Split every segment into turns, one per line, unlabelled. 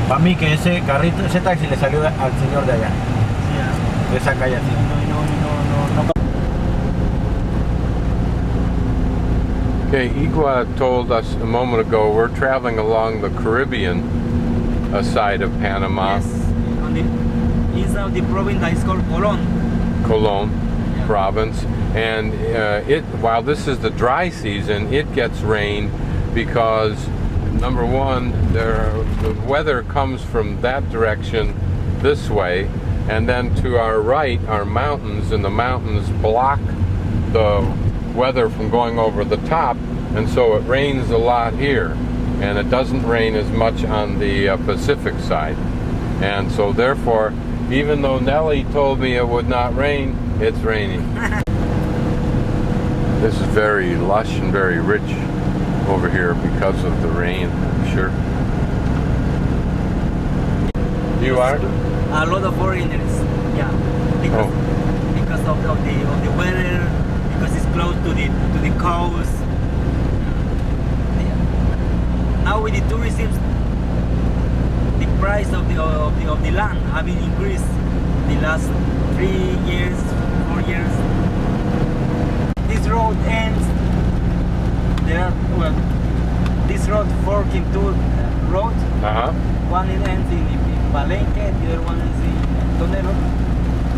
Para mí que ese carrito, ese taxi le salió al señor de allá.
Yeah.
De esa calle así.
No.
Okay, Igua told us a moment ago we're traveling along the Caribbean side of Panama.
Yes. On the inside of the province that is called Colon.
Colon
Yeah.
province, and while this is the dry season, it gets rain because number one, the weather comes from that direction this way, and then to our right are mountains, and the mountains block the weather from going over the top, and so it rains a lot here, and it doesn't rain as much on the Pacific side. And so therefore, even though Nellie told me it would not rain, it's raining. This is very lush and very rich over here because of the rain, I'm sure. You are?
A lot of foreigners. Yeah. Because of the weather, because it's close to the coast. Yeah. Now with the tourism, the price of the land having increased the last 3 years, 4 years. This road ends there. Well, this road forks in two roads. One ends in Palenque, the other one is in Toledo.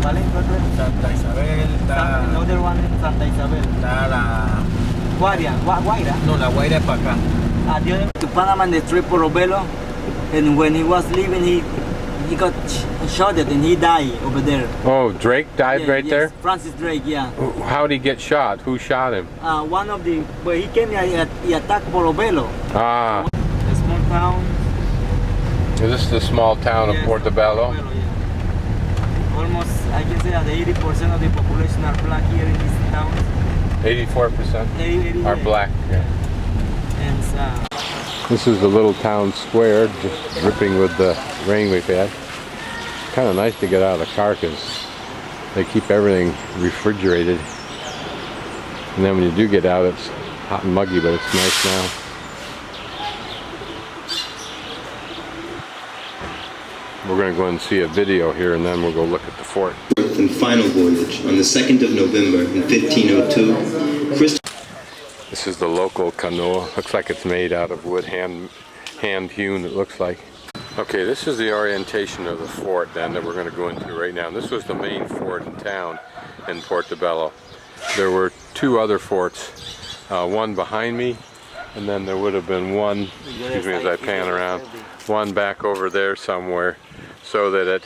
Palenque,
Santa Isabel, está...
Another one in Santa Isabel.
Está la...
Guaira.
No, la Guaira es para acá.
The other to Panama and the trip Portobelo, and when he was leaving, he got shot at and he died over there.
Oh, Drake died right there?
Francis Drake, yeah.
How did he get shot? Who shot him?
One of the... Well, he came here, he attacked Portobelo.
Ah.
A small town.
Is this the small town of Portobelo?
Yeah. Almost, I can say that 80% of the population are black here in this town.
84%
80,
are black. Yeah.
And
this is the little town square, just dripping with the rain we've had. Kind of nice to get out of the car because they keep everything refrigerated. And then when you do get out, it's hot and muggy, but it's nice now. We're going to go and see a video here, and then we'll go look at the fort.
And final voyage on the 2nd of November in 1502.
This is the local canoa. Looks like it's made out of wood, hand hewn, it looks like. Okay, this is the orientation of the fort then that we're going to go into right now. This was the main fort in town in Portobelo. There were two other forts, one behind me, and then there would have been one, excuse me as I pan around, one back over there somewhere, so that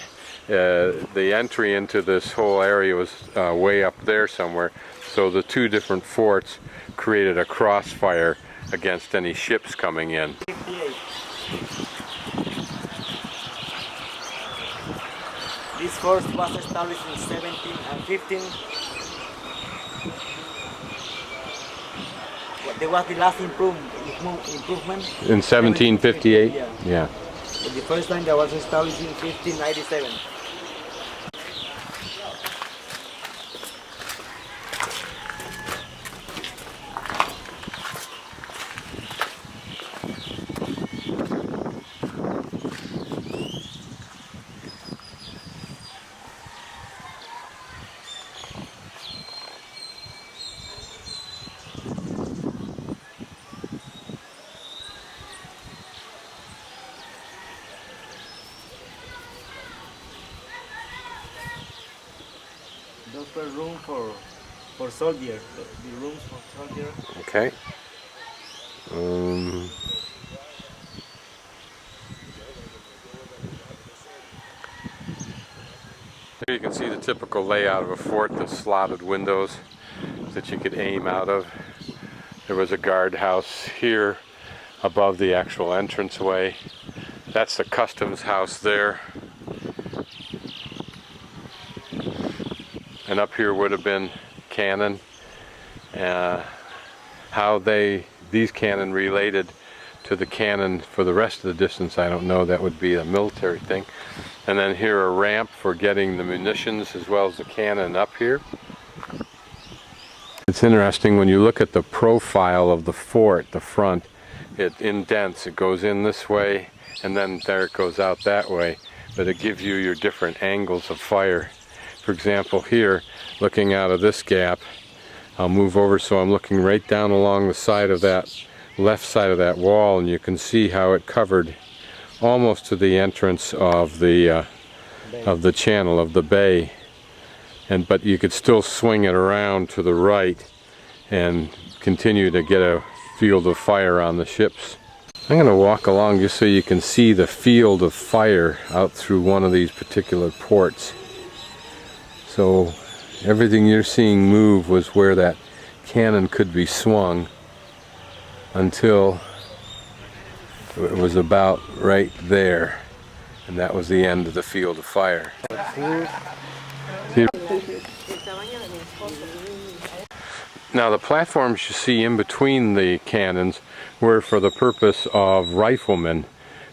the entry into this whole area was way up there somewhere. So the two different forts created a crossfire against any ships coming in.
58. This fort was established in 17 and 15. There was the last improvement.
In 1758? Yeah.
But the first time that was established in 1597. Those were rooms for soldiers. The rooms for soldiers.
Okay. Here you can see the typical layout of a fort, the slotted windows that you could aim out of. There was a guardhouse here above the actual entranceway. That's the customs house there. And up here would have been cannon. How these cannon related to the cannon for the rest of the distance, I don't know. That would be a military thing. And then here a ramp for getting the munitions as well as the cannon up here. It's interesting when you look at the profile of the fort, the front, it indents. It goes in this way and then there it goes out that way. But it gives you your different angles of fire. For example, here, looking out of this gap, I'll move over so I'm looking right down along the side of that left side of that wall, and you can see how it covered almost to the entrance of the channel of the bay. But you could still swing it around to the right and continue to get a field of fire on the ships. I'm going to walk along just so you can see the field of fire out through one of these particular ports. So everything you're seeing move was where that cannon could be swung until it was about right there, and that was the end of the field of fire. Now the platforms you see in between the cannons were for the purpose of riflemen,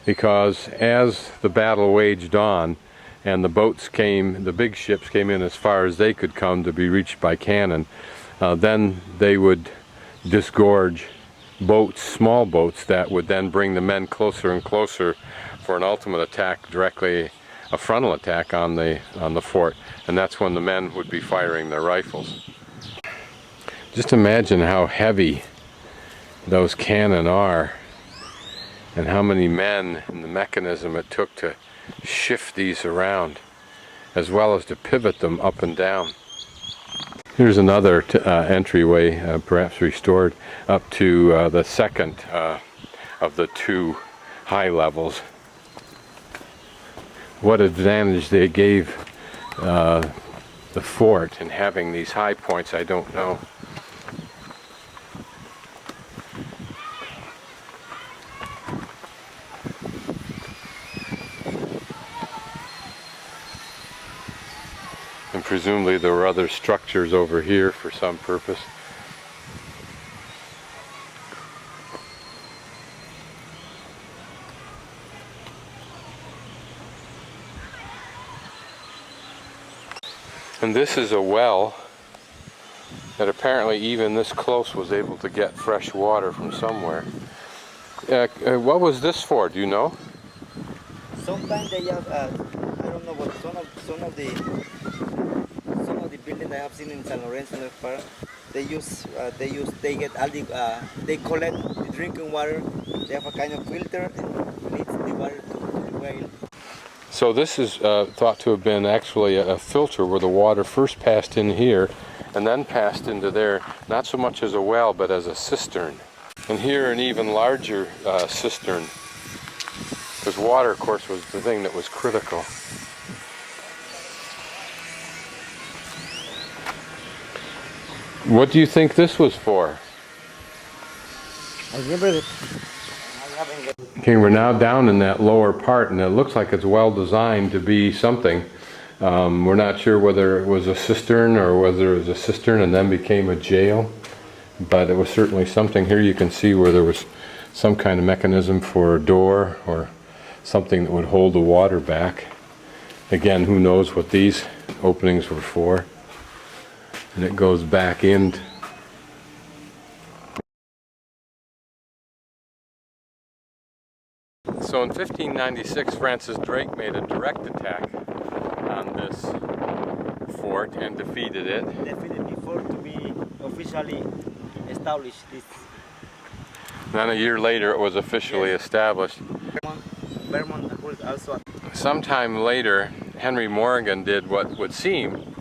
because as the battle waged on and the boats came, the big ships came in as far as they could come to be reached by cannon, then they would disgorge boats, small boats, that would then bring the men closer and closer for an ultimate attack, directly a frontal attack on the fort, and that's when the men would be firing their rifles. Just imagine how heavy those cannon are and how many men and the mechanism it took to shift these around, as well as to pivot them up and down. Here's another entryway, perhaps restored, up to the second of the two high levels. What advantage they gave the fort in having these high points, I don't know. And presumably there were other structures over here for some purpose. And this is a well that apparently even this close was able to get fresh water from somewhere. What was this for, do you know?
Sometimes they have, I don't know what, some of the buildings I have seen in San Lorenzo, they get all the, they collect the drinking water. They have a kind of filter and leads the water to the well.
So this is thought to have been actually a filter where the water first passed in here and then passed into there, not so much as a well but as a cistern. And here an even larger cistern, because water, of course, was the thing that was critical. What do you think this was for?
I remember
Okay, we're now down in that lower part, and it looks like it's well designed to be something. We're not sure whether it was a cistern or whether it was a cistern and then became a jail, but it was certainly something. Here you can see where there was some kind of mechanism for a door or something that would hold the water back. Again, who knows what these openings were for. And it goes back in. So in 1596, Francis Drake made a direct attack on this fort and defeated it.
Defeated before to be officially established. This.
Then a year later, it was officially established.
Vermont also.
Sometime later, Henry Morgan did what would seem,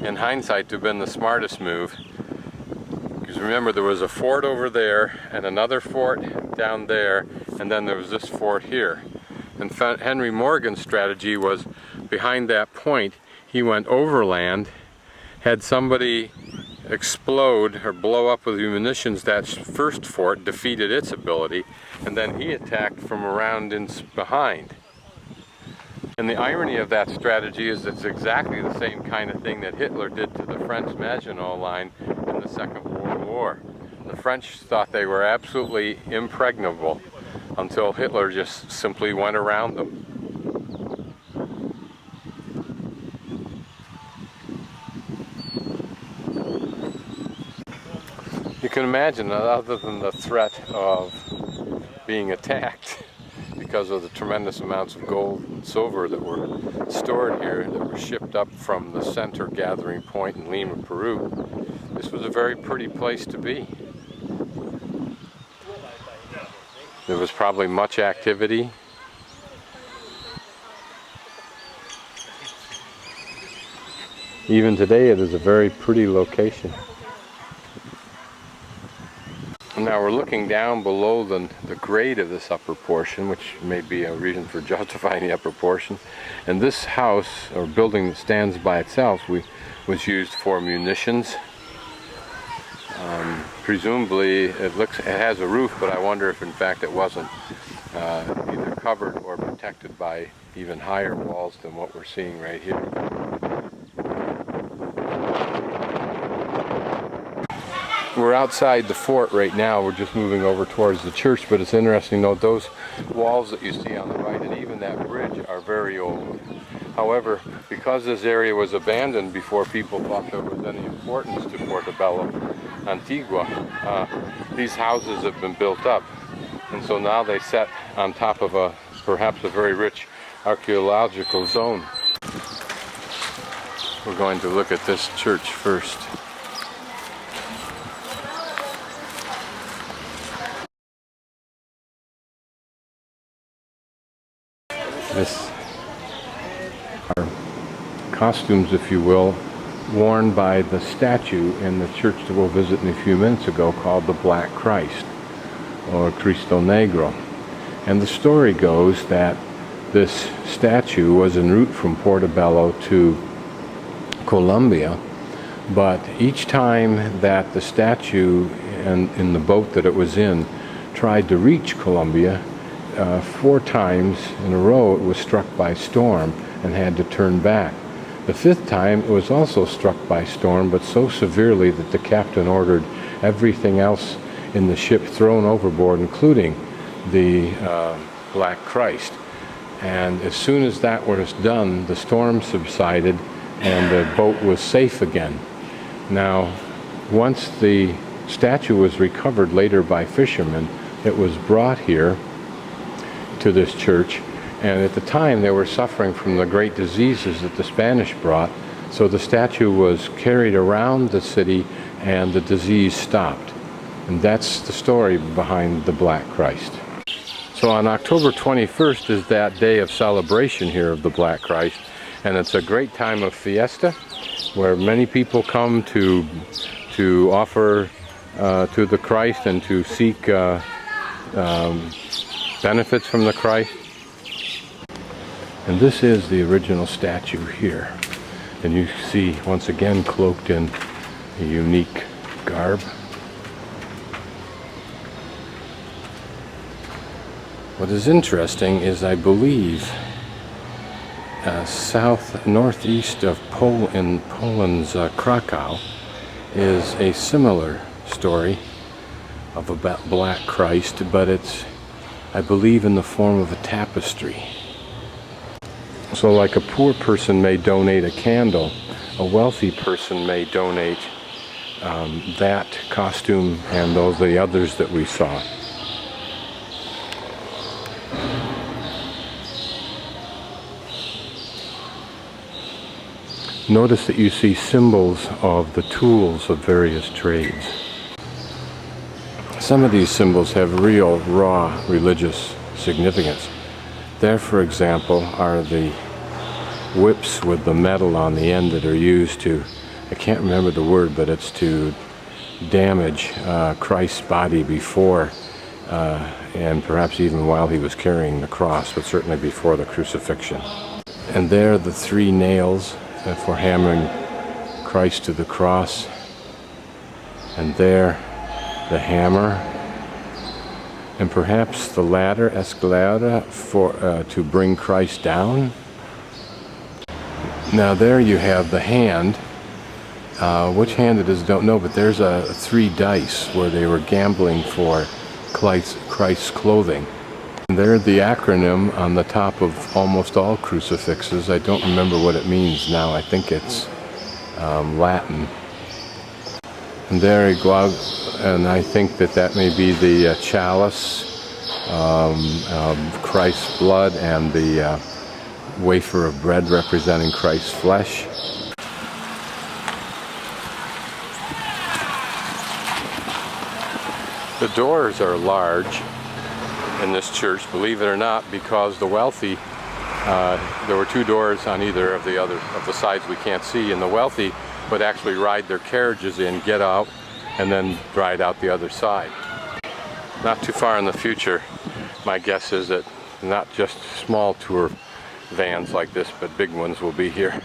in hindsight, to have been the smartest move. Because remember, there was a fort over there and another fort down there, and then there was this fort here. And Henry Morgan's strategy was, behind that point, he went overland, had somebody explode or blow up with munitions that first fort, defeated its ability, and then he attacked from around in behind. And the irony of that strategy is it's exactly the same kind of thing that Hitler did to the French Maginot Line in the Second World War. The French thought they were absolutely impregnable until Hitler just simply went around them. You can imagine that other than the threat of being attacked, because because of the tremendous amounts of gold and silver that were stored here, that were shipped up from the center gathering point in Lima, Peru. This was a very pretty place to be. There was probably much activity. Even today it is a very pretty location. Now we're looking down below the grade of this upper portion, which may be a reason for justifying the upper portion. And this house, or building that stands by itself, was used for munitions. Presumably it has a roof, but I wonder if in fact it wasn't either covered or protected by even higher walls than what we're seeing right here. We're outside the fort right now. We're just moving over towards the church, but it's interesting to note those walls that you see on the right and even that bridge are very old. However, because this area was abandoned before people thought there was any importance to Portobelo, Antigua, these houses have been built up. And so now they set on top of perhaps a very rich archaeological zone. We're going to look at this church first. This are costumes, if you will, worn by the statue in the church that we'll visit in a few minutes ago called the Black Christ, or Cristo Negro. And the story goes that this statue was en route from Portobelo to Colombia, but each time that the statue in the boat that it was in tried to reach Colombia, 4 times in a row it was struck by storm and had to turn back. The 5th time it was also struck by storm, but so severely that the captain ordered everything else in the ship thrown overboard, including the Black Christ. And as soon as that was done, the storm subsided and the boat was safe again. Now, once the statue was recovered later by fishermen, it was brought here to this church, and at the time they were suffering from the great diseases that the Spanish brought, so the statue was carried around the city and the disease stopped. And that's the story behind the Black Christ. So on October 21st is that day of celebration here of the Black Christ, and it's a great time of fiesta where many people come to offer to the Christ and to seek benefits from the Christ. And this is the original statue here. And you see, once again, cloaked in a unique garb. What is interesting is, I believe, northeast of Poland's Krakow is a similar story of a Black Christ, but it's, I believe, in the form of a tapestry. So like a poor person may donate a candle, a wealthy person may donate that costume and the others that we saw. Notice that you see symbols of the tools of various trades. Some of these symbols have real, raw religious significance. There, for example, are the whips with the metal on the end that are used to, I can't remember the word, but it's to damage Christ's body before and perhaps even while he was carrying the cross, but certainly before the crucifixion. And there, the 3 nails for hammering Christ to the cross. And there, the hammer, and perhaps the ladder, escalera, to bring Christ down. Now there you have the hand. Which hand it is, don't know, but there's 3 dice where they were gambling for Christ's clothing. And there the acronym on the top of almost all crucifixes. I don't remember what it means now. I think it's Latin. And there a glove, and I think that may be the chalice Christ's blood, and the wafer of bread representing Christ's flesh. The doors are large in this church, believe it or not, because the wealthy, there were two doors on either of the sides we can't see, and the wealthy would actually ride their carriages in, get out, and then ride out the other side. Not too far in the future, my guess is that not just small tour vans like this, but big ones will be here.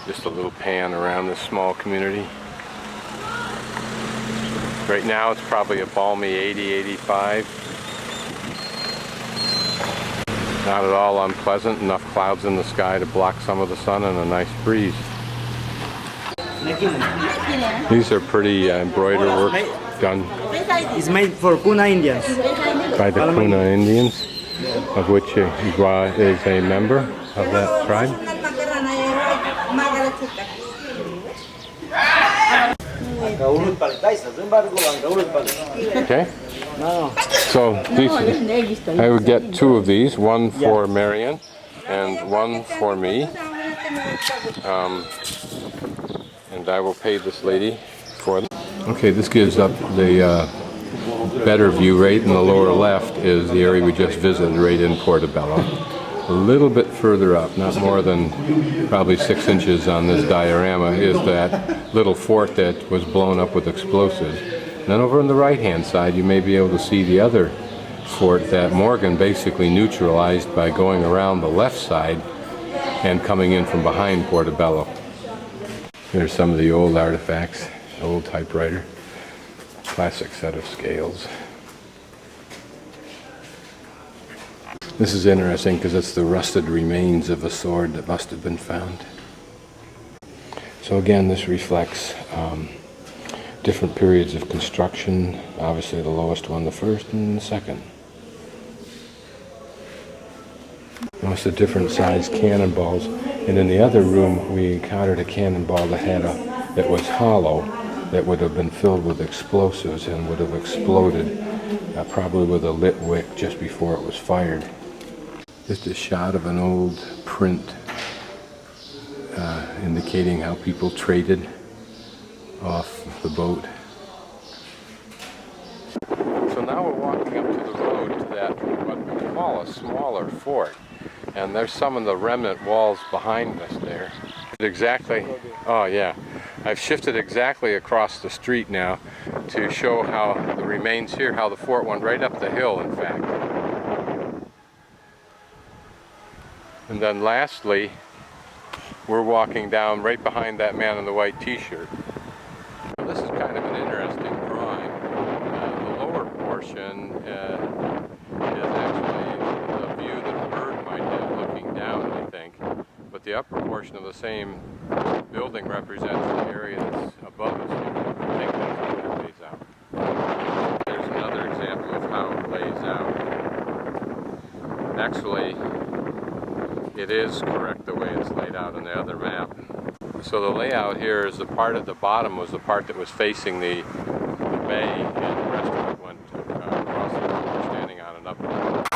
Just a little pan around this small community. Right now it's probably a balmy 80, 85. Not at all unpleasant, enough clouds in the sky to block some of the sun and a nice breeze. These are pretty embroidered work done.
It's made for Kuna Indians.
By the Kuna Indians, of which Juan is a member of that tribe. Okay. So these, I would get two of these, one for Marion and one for me. And I will pay this lady for them. Okay, this gives up the better view. Right in the lower left is the area we just visited, right in Portobelo. A little bit further up, not more than probably 6 inches on this diorama, is that little fort that was blown up with explosives. And then over on the right-hand side, you may be able to see the other fort that Morgan basically neutralized by going around the left side and coming in from behind Portobelo. Here's some of the old artifacts, old typewriter, classic set of scales. This is interesting because it's the rusted remains of a sword that must have been found. So again, this reflects different periods of construction. Obviously the lowest one, the first, and the second. Most of different sized cannonballs. And in the other room, we encountered a cannonball that was hollow, that would have been filled with explosives and would have exploded, probably with a lit wick just before it was fired. Just a shot of an old print indicating how people traded off the boat. So now we're walking up to the road to that, what we call a smaller fort. And there's some of the remnant walls behind us there. Exactly, oh yeah. I've shifted exactly across the street now to show how the remains here, how the fort went right up the hill, in fact. And then lastly, we're walking down right behind that man in the white t-shirt. This is kind of an interesting drawing. The lower portion is actually the view that a bird might have looking down, I think. But the upper portion of the same building represents the area that's above us. I think that's how that lays out. There's another example of how it lays out. Actually, it is correct the way it's laid out on the other map. So the layout here is the part at the bottom was the part that was facing the bay, and the rest of it went across the road. We're standing on an upland.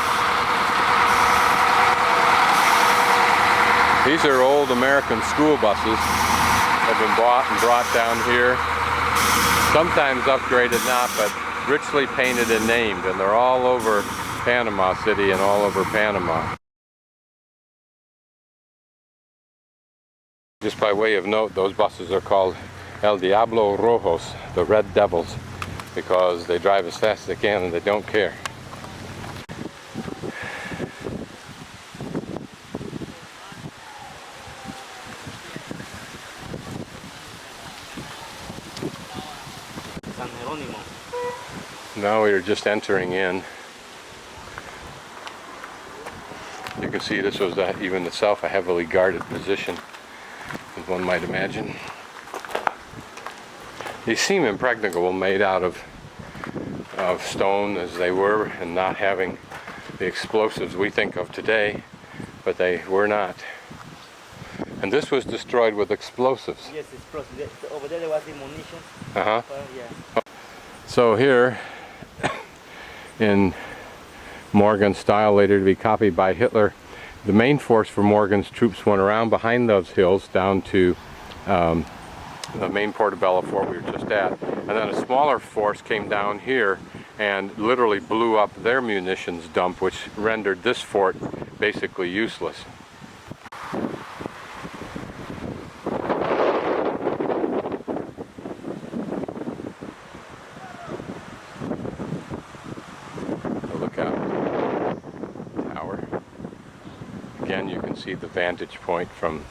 These are old American school buses that have been bought and brought down here. Sometimes upgraded, not, but richly painted and named, and they're all over Panama City and all over Panama. Just by way of note, those buses are called El Diablo Rojos, the Red Devils, because they drive as fast as they can and they don't care. Now we are just entering in. You can see this was even itself a heavily guarded position, as one might imagine. They seem impregnable, made out of stone as they were, and not having the explosives we think of today, but they were not. And this was destroyed with explosives.
Yes, explosives. Over there was the munitions.
Uh-huh.
Yeah.
So here in Morgan style, later to be copied by Hitler. The main force for Morgan's troops went around behind those hills down to the main Portobelo fort we were just at, and then a smaller force came down here and literally blew up their munitions dump, which rendered this fort basically useless. Again, you can see the vantage point from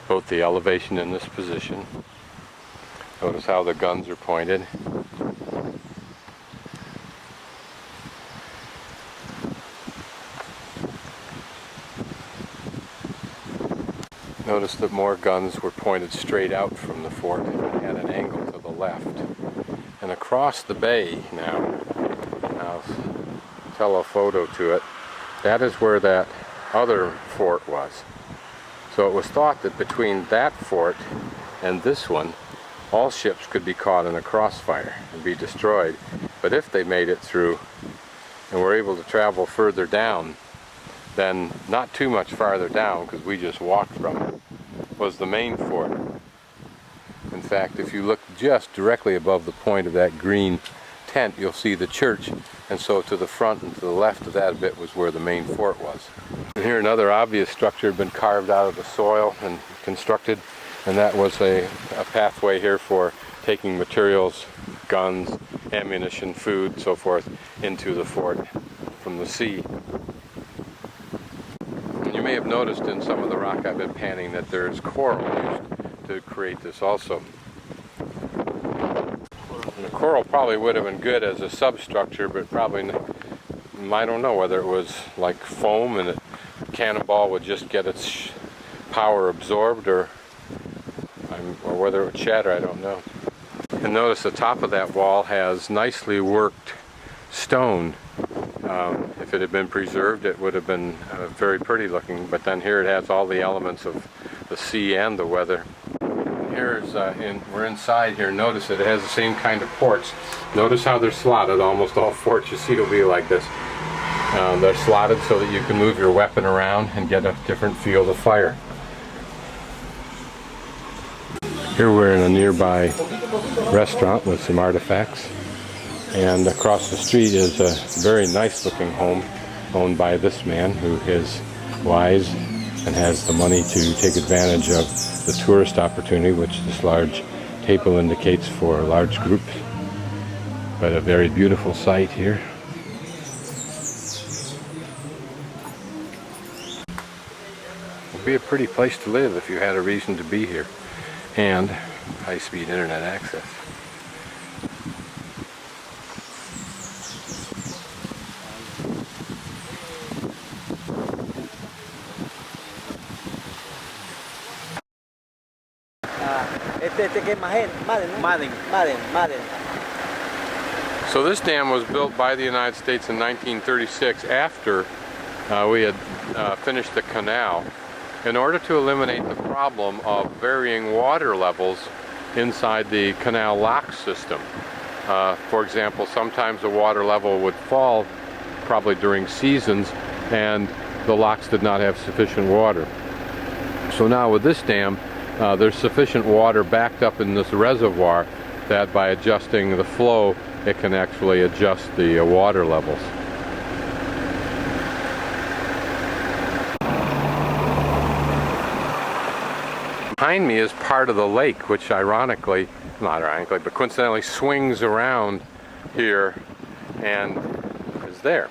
both the elevation and this position. Notice how the guns are pointed. Notice that more guns were pointed straight out from the fort at an angle to the left. And across the bay now, I'll tell a photo to it, that is where that other fort was. So it was thought that between that fort and this one, all ships could be caught in a crossfire and be destroyed. But if they made it through and were able to travel further down, then not too much farther down, because we just walked from it, was the main fort. In fact, if you look just directly above the point of that green tent, you'll see the church, and so to the front and to the left of that a bit was where the main fort was. And here another obvious structure had been carved out of the soil and constructed, and that was a pathway here for taking materials, guns, ammunition, food, so forth, into the fort from the sea. And you may have noticed in some of the rock I've been panning that there's coral used to create this also. And the coral probably would have been good as a substructure, but probably, I don't know whether it was like foam and a cannonball would just get its power absorbed, or whether it would shatter, I don't know. And notice the top of that wall has nicely worked stone. If it had been preserved, it would have been very pretty looking, but then here it has all the elements of the sea and the weather. Here's we're inside here. Notice it has the same kind of ports. Notice how they're slotted. Almost all forts you see will be like this. They're slotted so that you can move your weapon around and get a different field of fire. Here we're in a nearby restaurant with some artifacts, and across the street is a very nice looking home owned by this man who is wise and has the money to take advantage of the tourist opportunity, which this large table indicates for large groups. But a very beautiful sight here. It would be a pretty place to live if you had a reason to be here, and high-speed internet access. So this dam was built by the United States in 1936 after we had finished the canal, in order to eliminate the problem of varying water levels inside the canal lock system. For example, sometimes the water level would fall, probably during seasons, and the locks did not have sufficient water. So now with this dam, there's sufficient water backed up in this reservoir that by adjusting the flow, it can actually adjust the water levels. Behind me is part of the lake, which ironically, not ironically, but coincidentally swings around here and is there.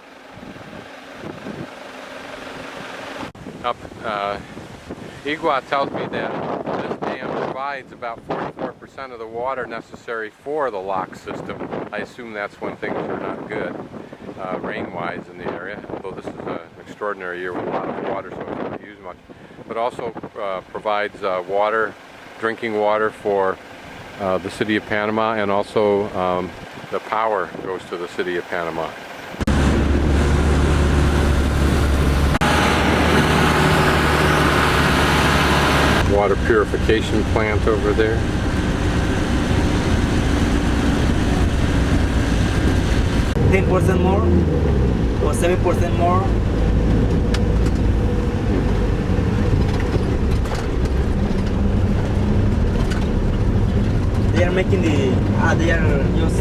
Igua tells me that this dam provides about 44% of the water necessary for the lock system. I assume that's when things are not good, rain-wise in the area, although this is an extraordinary year with a lot of water, so it's not used much. But also provides water, drinking water for the city of Panama, and also the power goes to the city of Panama. Water purification plant over there.
10% more or 7% more. They are making they are just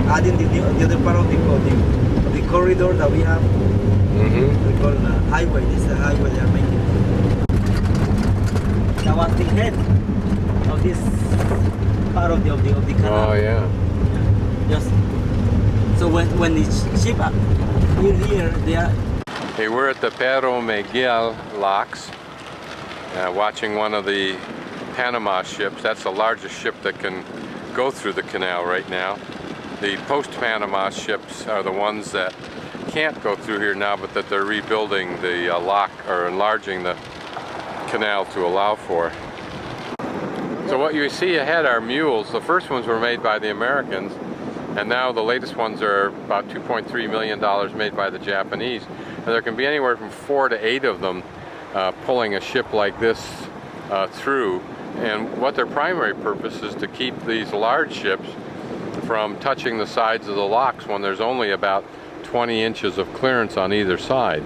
adding the other part of the corridor that we have.
Mm-hmm.
We call highway. This is the highway they are making. That was the head of this part of the canal.
Oh yeah.
Just so when the ship here they are.
Hey, we're at the Pero Miguel locks, watching one of the Panama ships. That's the largest ship that can go through the canal right now. The post-Panama ships are the ones that can't go through here now, but that they're rebuilding the lock or enlarging the canal to allow for. So what you see ahead are mules. The first ones were made by the Americans, and now the latest ones are about $2.3 million made by the Japanese. And there can be anywhere from 4 to 8 of them pulling a ship like this through. And what their primary purpose is to keep these large ships from touching the sides of the locks when there's only about 20 inches of clearance on either side,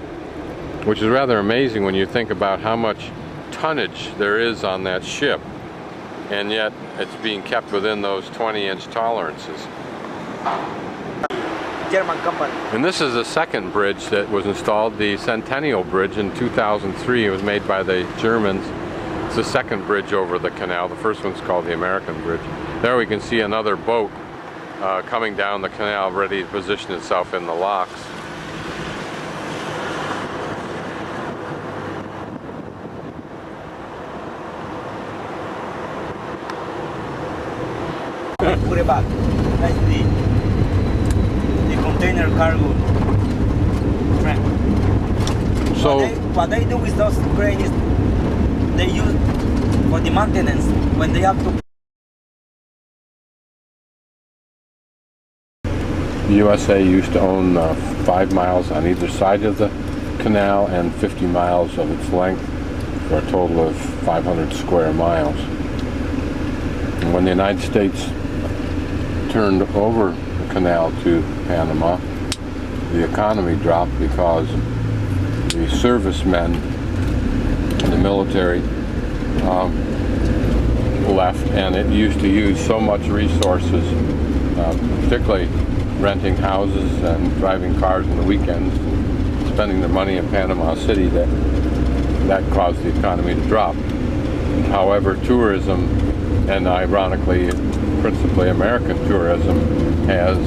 which is rather amazing when you think about how much tonnage there is on that ship, and yet it's being kept within those 20-inch tolerances.
German company.
And this is the second bridge that was installed, the Centennial Bridge in 2003. It was made by the Germans. It's the second bridge over the canal. The first one's called the American Bridge. There we can see another boat coming down the canal, ready to position itself in the locks.
Put it back. That's the container cargo train.
So
What they do with those cranes is they use for the maintenance when they have to.
the USA used to own 5 miles on either side of the canal and 50 miles of its length, for a total of 500 square miles. And when the United States turned over the canal to Panama, the economy dropped because the servicemen in the military left, and it used to use so much resources, particularly renting houses and driving cars on the weekends, spending their money in Panama City, that caused the economy to drop. However, tourism, and ironically principally American tourism, has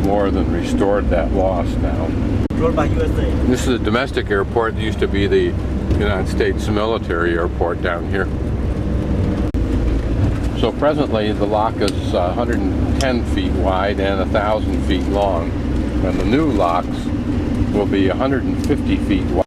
more than restored that loss now.
Controlled by USA.
This is a domestic airport. It used to be the United States military airport down here. So presently the lock is 110 feet wide and 1,000 feet long, and the new locks will be 150 feet wide.